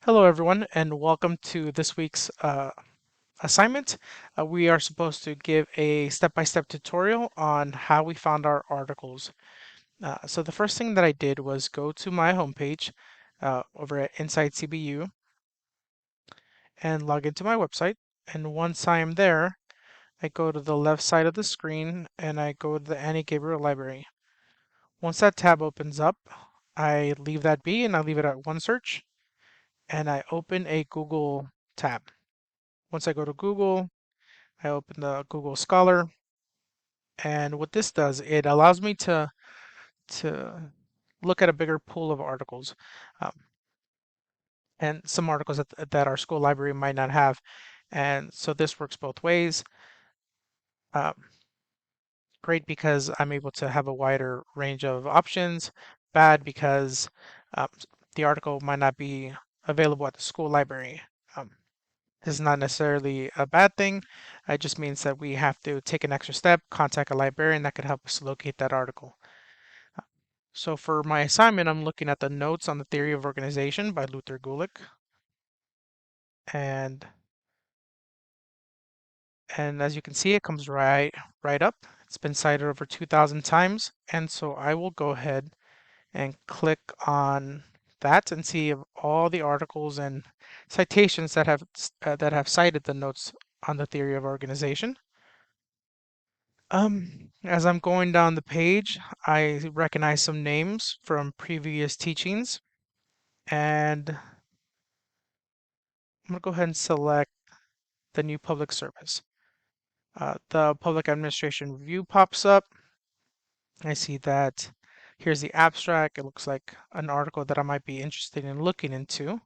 Hello, everyone, and welcome to this week's assignment. We are supposed to give a step-by-step tutorial on how we found our articles. So the first thing that I did was go to my homepage over at Inside CBU and log into my website. And once I am there, I go to the left side of the screen and I go to the Annie Gabriel Library. Once that tab opens up, I leave that be and I leave it at one search and I open a Google tab. Once I go to Google, I open the Google Scholar, and what this does, it allows me to look at a bigger pool of articles, um, and some articles that our school library might not have. And so this works both ways. Um, Great because I'm able to have a wider range of options. Bad because um, the article might not be available at the school library. Um, This is not necessarily a bad thing. It just means that we have to take an extra step, contact a librarian that could help us locate that article. So for my assignment, I'm looking at the Notes on the Theory of Organization by Luther Gulick. And as you can see, it comes right up. It's been cited over 2,000 times. And so I will go ahead and click on that and see if all the articles and citations that have cited the Notes on the Theory of Organization. As I'm going down the page, I recognize some names from previous teachings, and I'm going to go ahead and select the new public service. The public administration review pops up. I see that here's the abstract. It looks like an article that I might be interested in looking into.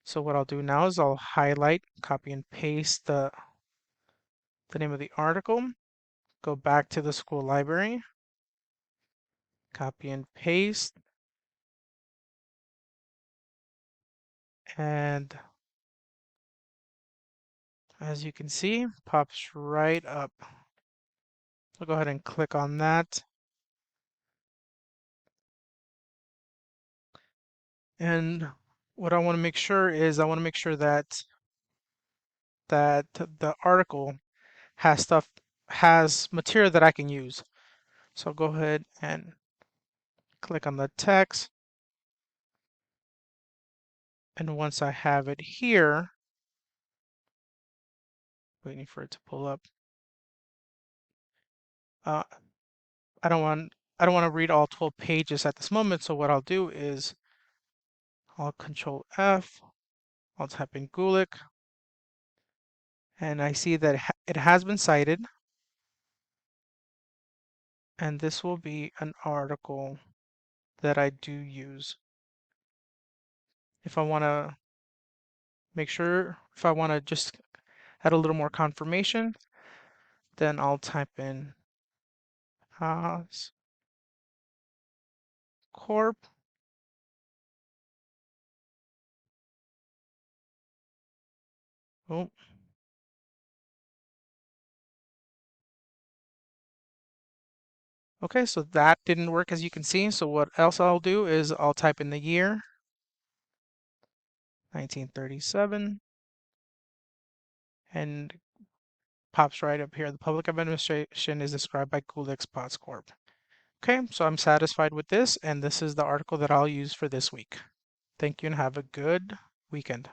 So what I'll do now is I'll highlight, copy and paste the name of the article, go back to the school library, copy and paste, and as you can see, pops right up. I'll go ahead and click on that. And what I want to make sure is I want to make sure that the article has material that I can use. So I'll go ahead and click on the text. And once I have it here, waiting for it to pull up. Uh, I don't want to read all 12 pages at this moment. So what I'll do is I'll Control F. I'll type in Gulick, and I see that it has been cited. And this will be an article that I do use. If I want to make sure, if I want to just add a little more confirmation, then I'll type in Haas Corp. Oh, okay, so that didn't work as you can see. So what else I'll do is I'll type in the year, 1937, and pops right up here. The public administration is described by Gulick's Potts Corp. Okay, so I'm satisfied with this, and this is the article that I'll use for this week. Thank you and have a good weekend.